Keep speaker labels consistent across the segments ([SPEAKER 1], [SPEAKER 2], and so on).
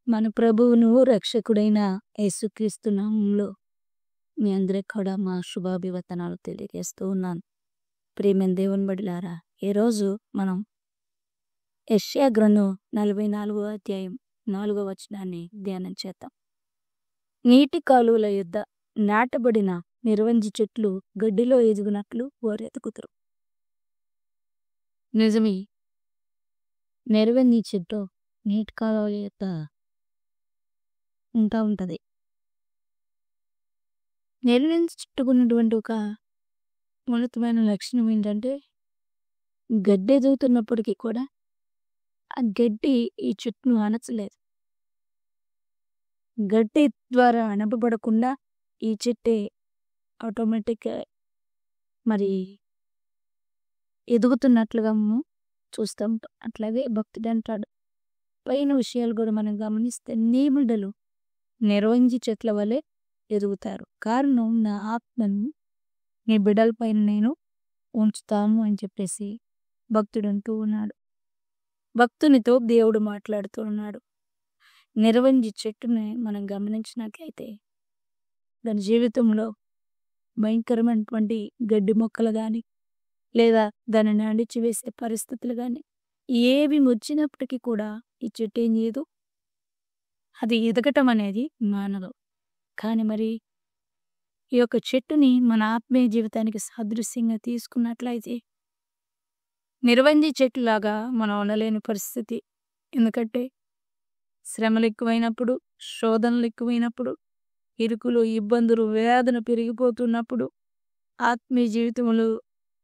[SPEAKER 1] మన ప్రభువును రక్షకుడైన యేసుక్రీస్తు నామంలో మీ అందరికి కూడా మా శుభాభివందనాలు తెలియజేస్తూ ఉన్నాను. ప్రియమైన దేవుని బిడ్డలారా, ఈరోజు మనం యెషయా గ్రంథం 44వ అధ్యాయం 4వ వచనాన్ని ధ్యానం చేద్దాం. నీటి కాలువల యొద్ద నాటబడిన నిర్వంజి చెట్లు గడ్డిలో ఎదుగునట్లు వారు ఎదుగుతారు. నిజమే, నిర్వంజి చెట్టు నీటి కాలువల యొద్ద ఉంటది. నిర్వంజి చెట్టుకు ఉన్నటువంటి ఒక ఉన్నతమైన లక్షణం ఏంటంటే, గడ్డి ఎదుగుతున్నప్పటికీ కూడా ఆ గడ్డి ఈ చెట్టును అణచలేదు. గడ్డి ద్వారా అణపబడకుండా ఈ చెట్టే ఆటోమేటిక్గా మరి ఎదుగుతున్నట్లుగా మనం చూస్తాం. అట్లాగే భక్తుడు అంటాడు, పైన విషయాలు కూడా మనం గమనిస్తే నీ బిడ్డలు నిర్వంజి చెట్ల వలె ఎదుగుతారు. కారణం నా ఆత్మను నీ బిడ్డల పైన నేను ఉంచుతాను అని చెప్పేసి భక్తుడు అంటూ ఉన్నాడు. భక్తునితో దేవుడు మాట్లాడుతూ ఉన్నాడు. నిర్వంజి చెట్టుని మనం గమనించినట్లయితే దాని జీవితంలో భయంకరమైనటువంటి గడ్డి మొక్కలు కానీ లేదా దానిని అణిచివేసే పరిస్థితులు కానీ ఏవి వచ్చినప్పటికీ కూడా ఈ చెట్టు ఏం చేయదు, అది ఎదగటం అనేది మానదు. కానీ మరి ఈ యొక్క చెట్టుని మన ఆత్మీయ జీవితానికి సాదృశ్యంగా తీసుకున్నట్లయితే నిర్వంజి చెట్టులాగా మనం ఉండలేని పరిస్థితి. ఎందుకంటే శ్రమలు ఎక్కువైనప్పుడు, శోధనలు ఎక్కువైనప్పుడు, ఇరుకులు, ఇబ్బందులు, వేదన పెరిగిపోతున్నప్పుడు, ఆత్మీయ జీవితంలో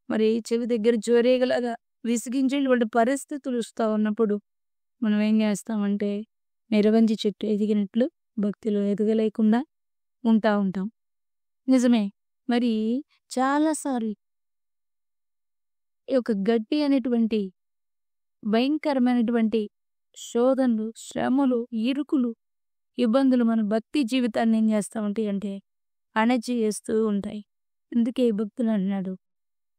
[SPEAKER 1] మరి చెవి దగ్గర జోరేగలాగా విసిగించేటువంటి పరిస్థితులు వస్తూ ఉన్నప్పుడు మనం ఏం చేస్తామంటే నిర్వంజి చెట్టు ఎదిగినట్లు భక్తిలో ఎదగలేకుండా ఉంటాం. నిజమే, మరి చాలాసార్లు ఈ యొక్క గడ్డి అనేటువంటి భయంకరమైనటువంటి శోధనలు, శ్రమలు, ఇరుకులు, ఇబ్బందులు మన భక్తి జీవితాన్ని ఏం చేస్తూ ఉంటాయి అంటే అణచి వేస్తూ ఉంటాయి. అందుకే భక్తులు అన్నాడు,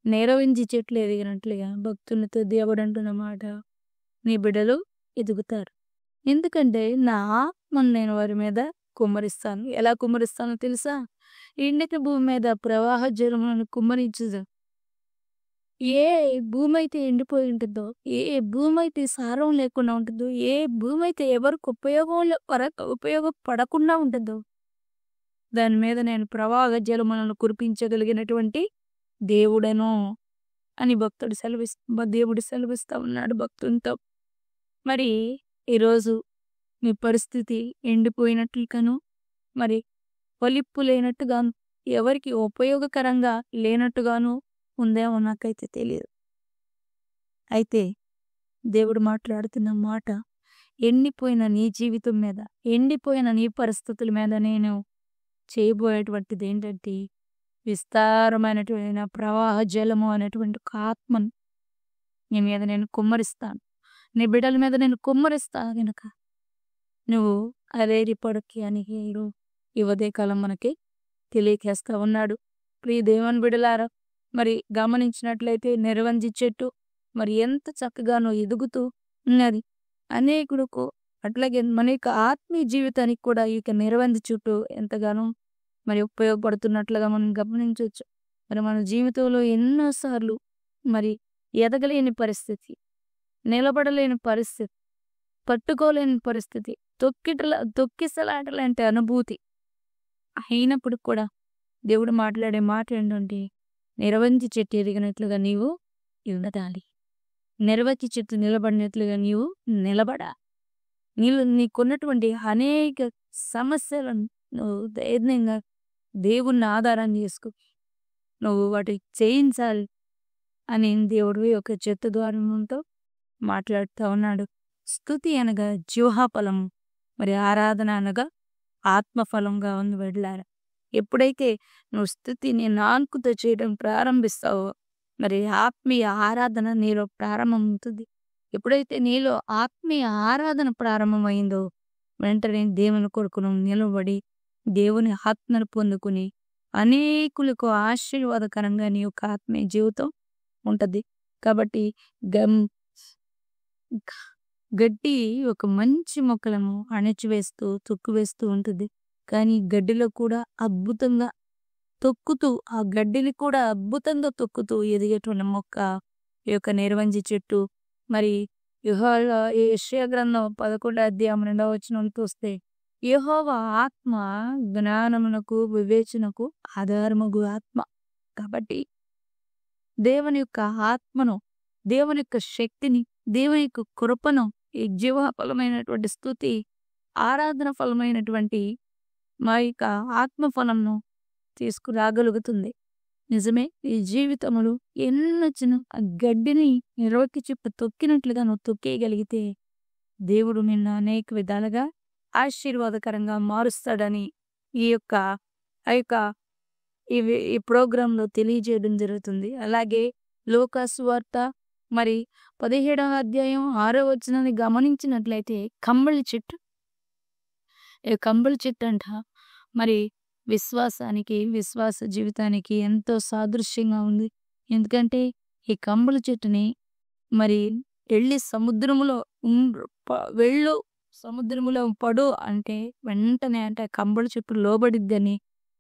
[SPEAKER 1] నిర్వంజి చెట్లు ఎదిగినట్లుగా భక్తులతో దేవుడు అంటున్న మాట, నీ బిడ్డలు ఎదుగుతారు. ఎందుకంటే నా ఆత్మను నేను వారి మీద కుమ్మరిస్తాను. ఎలా కుమ్మరిస్తానో తెలుసా? ఎండిన భూమి మీద ప్రవాహ జలములను కుమ్మరించదు. ఏ భూమి అయితే ఎండిపోయి ఉంటుందో, ఏ భూమి అయితే సారం లేకుండా ఉంటుందో, ఏ భూమి అయితే ఎవరికి ఉపయోగపడకుండా ఉంటుందో దాని మీద నేను ప్రవాహ జలములను కురిపించగలిగినటువంటి దేవుడను అని దేవుడు సెలవిస్తా ఉన్నాడు భక్తునితో. మరి ఈరోజు మీ పరిస్థితి ఎండిపోయినట్లుగాను, మరి ఒలిప్పు లేనట్టుగాను, ఎవరికి ఉపయోగకరంగా లేనట్టుగాను ఉందేమో నాకైతే తెలియదు. అయితే దేవుడు మాట్లాడుతున్న మాట, ఎండిపోయిన నీ జీవితం మీద, ఎండిపోయిన నీ పరిస్థితుల మీద నేను చేయబోయేటువంటిది ఏంటంటే విస్తారమైనటువంటి ప్రవాహ జలము అనేటువంటి ఒక ఆత్మను నీ మీద నేను కుమ్మరిస్తాను, నీ బిడ్డల మీద నేను కుమ్మరిస్తాను. కనుక నువ్వు అధైర్యపడకి అని ఈ ఉదయకాలం మనకి తెలియకేస్తా ఉన్నాడు. ప్రియ దేవుని బిడ్డలారా, మరి గమనించినట్లయితే నిర్వంజి చెట్టు మరి ఎంత చక్కగానో ఎదుగుతూ ఉన్నది అనేకులకు. అట్లాగే మన యొక్క ఆత్మీయ జీవితానికి కూడా ఈ యొక్క నిర్వంజి చెట్టు ఎంతగానో మరి ఉపయోగపడుతున్నట్లుగా మనం గమనించవచ్చు. మరి మన జీవితంలో ఎన్నోసార్లు మరి ఎదగలేని పరిస్థితి, నిలబడలేని పరిస్థితి, పట్టుకోలేని పరిస్థితి, తొక్కిసలాటలాంటి అనుభూతి అయినప్పుడు కూడా దేవుడు మాట్లాడే మాట ఏంటంటే నిర్వంజి చెట్టు ఎదిగినట్లుగా నీవు ఎదగాలి, నిర్వంజి చెట్టు నిలబడినట్లుగా నీవు నిలబడాలి. నీకున్నటువంటి అనేక సమస్యలను నువ్వు ధైర్యంగా దేవుణ్ణి ఆధారం చేసుకో, నువ్వు వాటికి చేయించాలి అని దేవుడు ఒక చెట్టు ద్వారంతో మాట్లాడుతూ ఉన్నాడు. స్తుతి అనగా జీవఫలము, మరి ఆరాధన అనగా ఆత్మఫలంగా ఉంది. వెళ్ళారా, ఎప్పుడైతే నువ్వు స్తుతిని నాలుకతో చేయడం ప్రారంభిస్తావో మరి ఆత్మీయ ఆరాధన నీలో ప్రారంభమవుతుంది. ఎప్పుడైతే నీలో ఆత్మీయ ఆరాధన ప్రారంభమైందో వెంటనే దేవుని కొరకు నిలబడి దేవుని ఆత్మను పొందుకుని అనేకులకు ఆశీర్వాదకరంగా నీ యొక్క ఆత్మీయ జీవితం ఉంటుంది. కాబట్టి గడ్డి ఒక మంచి మొక్కలను అణచివేస్తూ, తొక్కివేస్తూ ఉంటుంది. కానీ గడ్డిలో కూడా అద్భుతంగా తొక్కుతూ, ఆ గడ్డిని కూడా అద్భుతంగా తొక్కుతూ ఎదిగేటువంటి మొక్క ఈ యొక్క నిరవంజి చెట్టు. మరి యెషయా గ్రంథం 11 అధ్యాయం 2వ వచనం చూస్తే, యెహోవా ఆత్మ జ్ఞానమునకు, వివేచనకు ఆధారమగు ఆత్మ. కాబట్టి దేవుని యొక్క ఆత్మను, దేవుని యొక్క శక్తిని, దేవుని యొక్క కృపను, ఈ జీవ ఫలమైనటువంటి స్తుతి, ఆరాధన ఫలమైనటువంటి మా యొక్క ఆత్మ ఫలంను తీసుకురాగలుగుతుంది. నిజమే, ఈ జీవితములో ఎన్నొచ్చినా ఆ గడ్డిని నిరవకి చెప్పు తొక్కినట్లుగా నువ్వు తొక్కేయగలిగితే దేవుడు నిన్ను అనేక విధాలుగా ఆశీర్వాదకరంగా మారుస్తాడని ఈ యొక్క ఆ యొక్క ఈ ప్రోగ్రాంలో తెలియజేయడం జరుగుతుంది. అలాగే లూకాసు వార్త మరి 17వ అధ్యాయం 6వ వచనాన్ని గమనించినట్లయితే కంబళి చెట్టు, ఈ కంబళి చెట్టు అంట మరి విశ్వాసానికి, విశ్వాస జీవితానికి ఎంతో సాదృశ్యంగా ఉంది. ఎందుకంటే ఈ కంబళి చెట్టుని మరి వెళ్ళి సముద్రములో వెళ్ళు, సముద్రములో పడు అంటే వెంటనే అంటే కంబళి చెట్టు లోబడిద్దని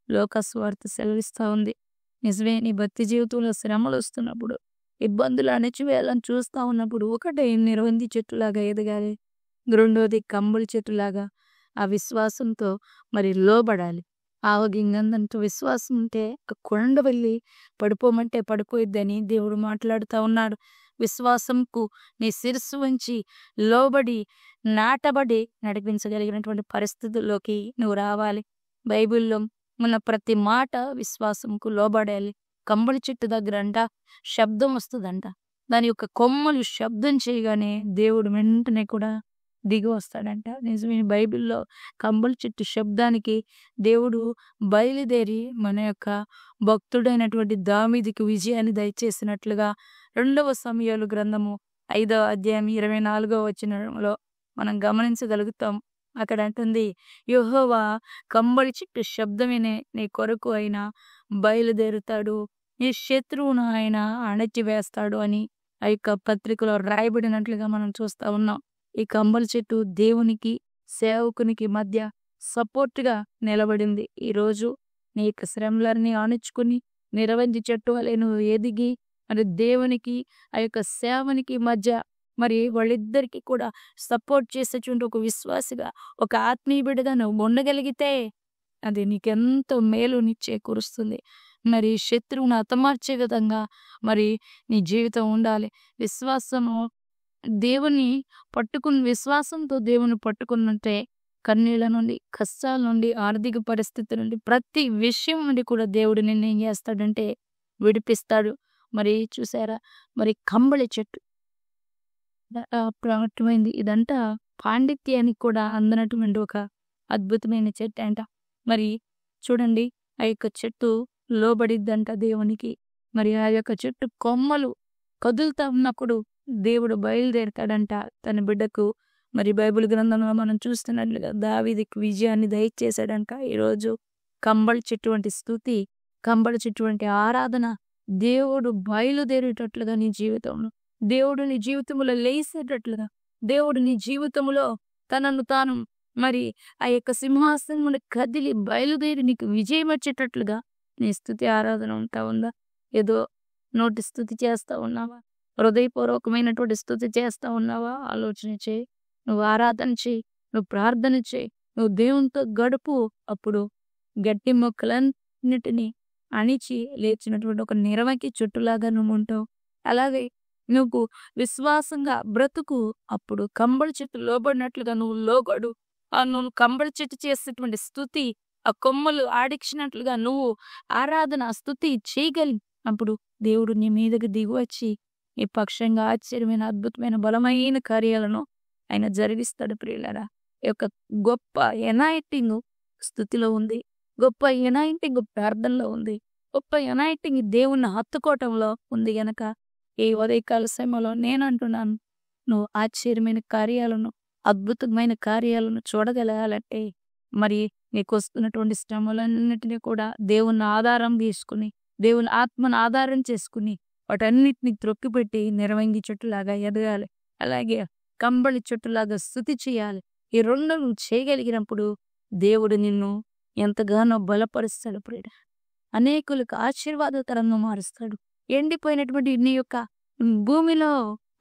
[SPEAKER 1] లూకాసు వార్త సెలవిస్తా ఉంది. నిజమే, నీ భక్తి జీవితంలో శ్రమలు వస్తున్నప్పుడు, ఇబ్బందులు అణచివేయాలని చూస్తా ఉన్నప్పుడు, ఒకటే నిరవంజి చెట్టులాగా ఎదగాలి, రెండోది కంబళి చెట్టులాగా ఆ విశ్వాసంతో మరి లోబడాలి. ఆవగింగందంటూ విశ్వాసం ఉంటే కొండ వెళ్ళి పడిపోమంటే పడిపోయిద్దని దేవుడు మాట్లాడుతూ ఉన్నాడు. విశ్వాసంకు నీ శిరస్సు వంచి లోబడి నాటబడి నడిపించగలిగినటువంటి పరిస్థితుల్లోకి నువ్వు రావాలి. బైబిల్లో ఉన్న ప్రతి మాట విశ్వాసంకు లోబడాలి. కంబళి చెట్టు దగ్గర అంట శబ్దం వస్తుందంట. దాని యొక్క కొమ్మలు శబ్దం చేయగానే దేవుడు వెంటనే కూడా దిగి వస్తాడంట. నిజమే, బైబిల్లో కంబళి చెట్టు శబ్దానికి దేవుడు బయలుదేరి మన యొక్క భక్తుడైనటువంటి దావీదుకి విజయాన్ని దయచేసినట్లుగా 2వ సమూయేలు గ్రంథము 5వ అధ్యాయం 24వ వచనంలో మనం గమనించగలుగుతాం. అక్కడ అంటుంది, యెహోవా కంబళి చెట్టు శబ్దమే నీ కొరకు ఆయన బయలుదేరుతాడు, నీ శత్రువును ఆయన అణచివేస్తాడు అని ఆ యొక్క పత్రికలో రాయబడినట్లుగా మనం చూస్తా ఉన్నాం. ఈ కంబళి చెట్టు దేవునికి, సేవకునికి మధ్య సపోర్ట్గా నిలబడింది. ఈరోజు నీ యొక్క శ్రమలన్నీ ఆనుచుకుని నిరవంజి చెట్టు వలె నువ్వు ఎదిగి మరి దేవునికి, ఆ యొక్క సేవనికి మధ్య మరి వాళ్ళిద్దరికీ కూడా సపోర్ట్ చేసేటువంటి ఒక విశ్వాసిగా, ఒక ఆత్మీయ బిడ్డగా నువ్వు ఉండగలిగితే అది నీకెంతో మేలుని చేకూరుస్తుంది. మరి శత్రువును హతమార్చే విధంగా మరి నీ జీవితం ఉండాలి. విశ్వాసము దేవుని పట్టుకుని, విశ్వాసంతో దేవుని పట్టుకున్నట్టే కన్నీళ్ళ నుండి, కష్టాల నుండి, ఆర్థిక పరిస్థితి నుండి, ప్రతి విషయం నుండి కూడా దేవుడు నిన్ను ఏం చేస్తాడంటే విడిపిస్తాడు. మరి చూసారా, మరి కంబళి చెట్టు అటువంటి ఇదంతా పాండిత్యానికి కూడా అందనటువంటి ఒక అద్భుతమైన చెట్టు అంట. మరి చూడండి, ఆ యొక్క చెట్టు లోబడిద్దంట దేవునికి. మరి ఆ యొక్క చెట్టు కొమ్మలు కదులుతా ఉన్నప్పుడు దేవుడు బయలుదేరతాడంట తన బిడ్డకు. మరి బైబిల్ గ్రంథంలో మనం చూస్తున్నట్లుగా దావీదుకి విజయాన్ని దయచేశాడంట. ఈరోజు కంబళి చెట్టు వంటి స్తుతి, కంబళి చెట్టు వంటి ఆరాధన దేవుడు బయలుదేరేటట్లుగా నీ జీవితంలో, దేవుడు నీ జీవితంలో లేసేటట్లుగా, దేవుడు నీ జీవితంలో తనను తాను మరి ఆ యొక్క సింహాసనం కదిలి బయలుదేరి నీకు విజయం వచ్చేటట్లుగా నీ స్తుతి ఆరాధన ఉంటా ఉందా? ఏదో నోటి స్తుతి చేస్తా ఉన్నావా? హృదయపూర్వకమైనటువంటి స్తుతి చేస్తా ఉన్నావా? ఆలోచన చేయి, నువ్వు ఆరాధన చేయి, నువ్వు ప్రార్థన చేయి, నువ్వు దేవునితో గడుపు. అప్పుడు గట్టి మొక్కలన్నిటినీ అణిచి లేచినటువంటి ఒక నిరవకి చుట్టులాగా నువ్వు ఉంటావు. అలాగే నువ్వు విశ్వాసంగా బ్రతుకు. అప్పుడు కంబళి చెట్టు లోబడినట్లుగా నువ్వు లోగడు. నువ్వు కంబళి చెట్టు చేసేటువంటి స్తుతి, ఆ కొమ్మలు ఆడిచ్చినట్లుగా నువ్వు ఆరాధన స్తుతి చేయగలి. అప్పుడు దేవుడు నీ మీదకి దిగి వచ్చి ఈ పక్షంగా ఆశ్చర్యమైన, అద్భుతమైన, బలమైన కార్యాలను ఆయన జరిగిస్తాడు. ప్రియులారా, ఈ యొక్క గొప్ప ఎనాయిటింగ్ స్తుతిలో ఉంది, గొప్ప ఎనాయిటింగ్ ప్రార్థనలో ఉంది, గొప్ప ఎనాయిటింగ్ దేవుణ్ణి హత్తుకోవటంలో ఉంది. గనక ఈ ఉదయకాల సమయంలో నేను అంటున్నాను, నువ్వు ఆశ్చర్యమైన కార్యాలను, అద్భుతమైన కార్యాలను చూడగలగాలంటే మరి నీకు వస్తున్నటువంటి శ్రమలన్నిటినీ కూడా దేవుని ఆధారం తీసుకుని, దేవుని ఆత్మను ఆధారం చేసుకుని వాటన్నిటిని త్రొక్కిపెట్టి నిరవంగి చెట్టులాగా ఎదగాలి. అలాగే కంబళి చెట్టులాగా స్తుతి చేయాలి. ఈ 2 నువ్వు చేయగలిగినప్పుడు దేవుడు నిన్ను ఎంతగానో బలపరుస్తాడు ప్రియుడా. అనేకులకు ఆశీర్వాదకరంగా మారుస్తాడు. ఎండిపోయినటువంటి నీ యొక్క భూమిలో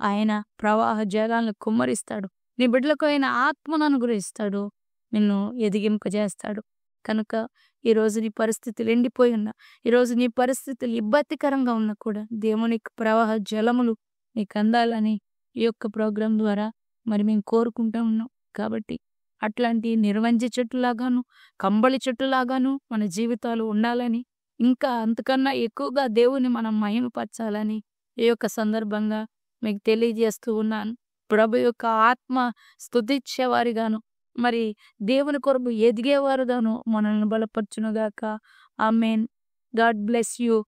[SPEAKER 1] ఆయన ప్రవాహ జలాలను కుమ్మరిస్తాడు. నీ బిడ్డలకు ఆయన ఆత్మను అనుగ్రహిస్తాడు. నిన్ను ఎదిగింపజేస్తాడు. కనుక ఈరోజు నీ పరిస్థితులు ఎండిపోయి ఉన్నా, ఈరోజు నీ పరిస్థితులు ఇబ్బందికరంగా ఉన్నా కూడా దేవుని ప్రవాహ జలములు నీకు అందాలని ఈ యొక్క ప్రోగ్రాం ద్వారా మరి మేము కోరుకుంటూ ఉన్నాం. కాబట్టి అట్లాంటి నిర్వంజ చెట్టులాగాను, కంబళి చెట్టులాగాను మన జీవితాలు ఉండాలని, ఇంకా అంతకన్నా ఎక్కువగా దేవుని మనం మహిమపరచాలని ఈ యొక్క సందర్భంగా మీకు తెలియజేస్తూ ఉన్నాను. ప్రభు యొక్క ఆత్మ స్తుతించేవారిగాను, మరి దేవుని కొరకు ఎదిగేవారుగాను మనల్ని బలపరచునుగాక. ఆమేన్. God bless you.